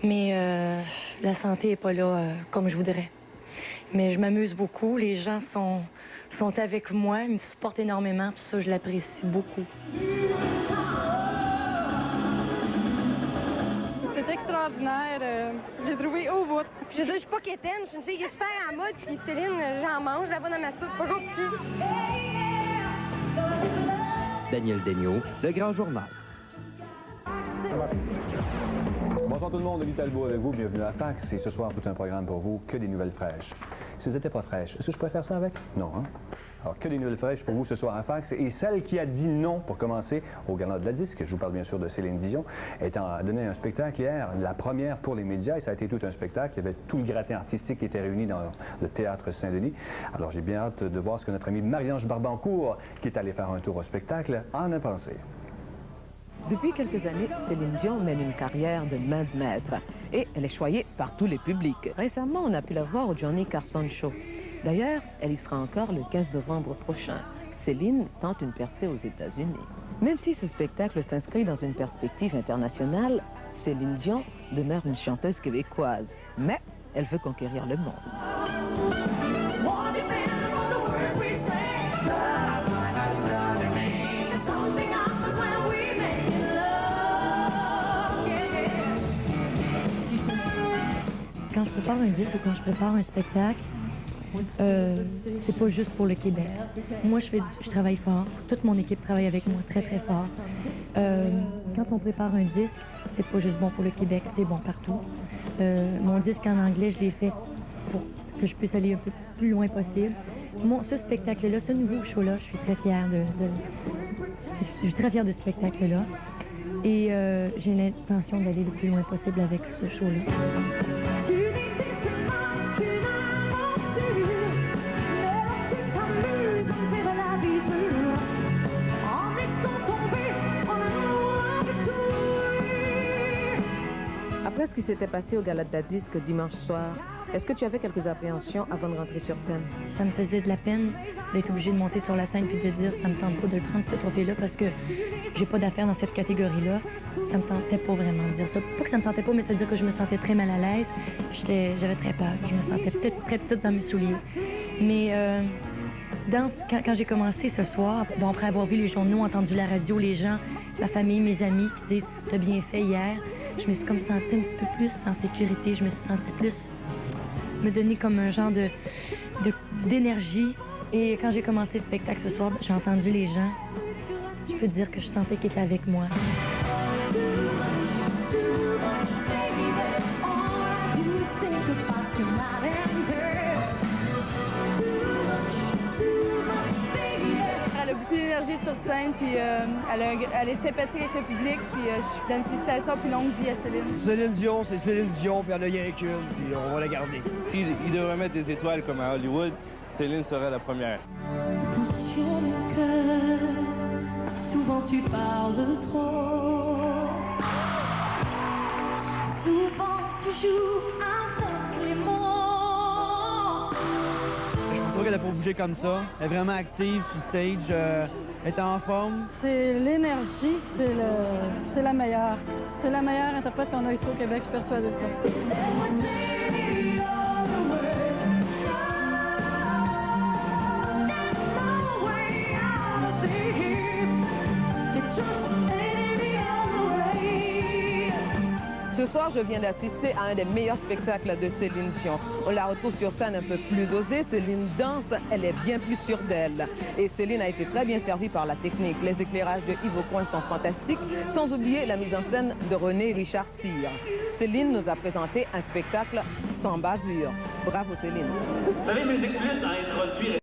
Mais la santé n'est pas là comme je voudrais. Mais je m'amuse beaucoup, les gens sont avec moi, ils me supportent énormément, puis ça, je l'apprécie beaucoup. C'est extraordinaire, j'ai trouvé au bout. Je suis pas quétaine, je suis une fille qui est super en mode, puis Céline, j'en mange, je la vois dans ma soupe, pas plus. Daniel Daigneault, Le Grand Journal. Bonsoir tout le monde, Denis Talbot avec vous, bienvenue à Fax. Et ce soir, tout un programme pour vous, que des nouvelles fraîches. Si elles n'étaient pas fraîches, est-ce que je pourrais faire ça avec? Non, hein? Alors, que des nouvelles fraîches pour vous ce soir à Fax. Et celle qui a dit non, pour commencer, au Gala de la Disque, je vous parle bien sûr de Céline Dion, a donné un spectacle hier, la première pour les médias, et ça a été tout un spectacle. Il y avait tout le gratin artistique qui était réuni dans le Théâtre Saint-Denis. Alors, j'ai bien hâte de voir ce que notre amie Marie-Ange Barbancourt, qui est allée faire un tour au spectacle, en a pensé. Depuis quelques années, Céline Dion mène une carrière de main de maître et elle est choyée par tous les publics. Récemment, on a pu la voir au Johnny Carson Show. D'ailleurs, elle y sera encore le 15 novembre prochain. Céline tente une percée aux États-Unis. Même si ce spectacle s'inscrit dans une perspective internationale, Céline Dion demeure une chanteuse québécoise. Mais elle veut conquérir le monde. Quand je prépare un disque ou quand je prépare un spectacle, c'est pas juste pour le Québec. Moi, je travaille fort. Toute mon équipe travaille avec moi très, très fort. Quand on prépare un disque, c'est pas juste bon pour le Québec, c'est bon partout. Mon disque en anglais, je l'ai fait pour que je puisse aller un peu plus loin possible. Ce spectacle-là, ce nouveau show-là, je suis très fière je suis très fière de ce spectacle-là. Et j'ai l'intention d'aller le plus loin possible avec ce show-là. Après ce qui s'était passé au Gala de la Disque dimanche soir, est-ce que tu avais quelques appréhensions avant de rentrer sur scène? Ça me faisait de la peine d'être obligée de monter sur la scène puis de dire ça me tente pas de prendre ce trophée-là parce que j'ai pas d'affaires dans cette catégorie-là. Ça me tentait pas vraiment de dire ça. Pas que ça me tentait pas, mais c'est-à-dire que je me sentais très mal à l'aise. J'avais très peur. Je me sentais peut-être très petite dans mes souliers. Mais quand j'ai commencé ce soir, bon, après avoir vu les journaux, entendu la radio, les gens, ma famille, mes amis qui disent « t'as bien fait hier », je me suis comme sentie un peu plus en sécurité. Je me suis sentie plus me donner comme un genre d'énergie. Et quand j'ai commencé le spectacle ce soir, j'ai entendu les gens. Je peux te dire que je sentais qu'ils étaient avec moi. Elle a beaucoup d'énergie sur scène, puis elle est sympathique avec le public, puis je donne félicitations puis longue vie à Céline. Céline Dion, c'est Céline Dion, puis elle a rien qu'une, puis on va la garder. S'il devrait mettre des étoiles comme à Hollywood, Céline serait la première. Souvent tu parles trop. Souvent tu joues avec les mots. Je pense qu'elle a pas bougé comme ça. Elle est vraiment active sur stage. Elle est en forme. C'est l'énergie, c'est la meilleure. C'est la meilleure interprète qu'on a ici au Québec, je suis persuadée de ça. Ce soir, je viens d'assister à un des meilleurs spectacles de Céline Dion. On la retrouve sur scène un peu plus osée. Céline danse, elle est bien plus sûre d'elle. Et Céline a été très bien servie par la technique. Les éclairages de Yves Aucoin sont fantastiques, sans oublier la mise en scène de René Richard Cyr. Céline nous a présenté un spectacle sans bavure. Bravo Céline. Vous savez, Musique Plus a introduit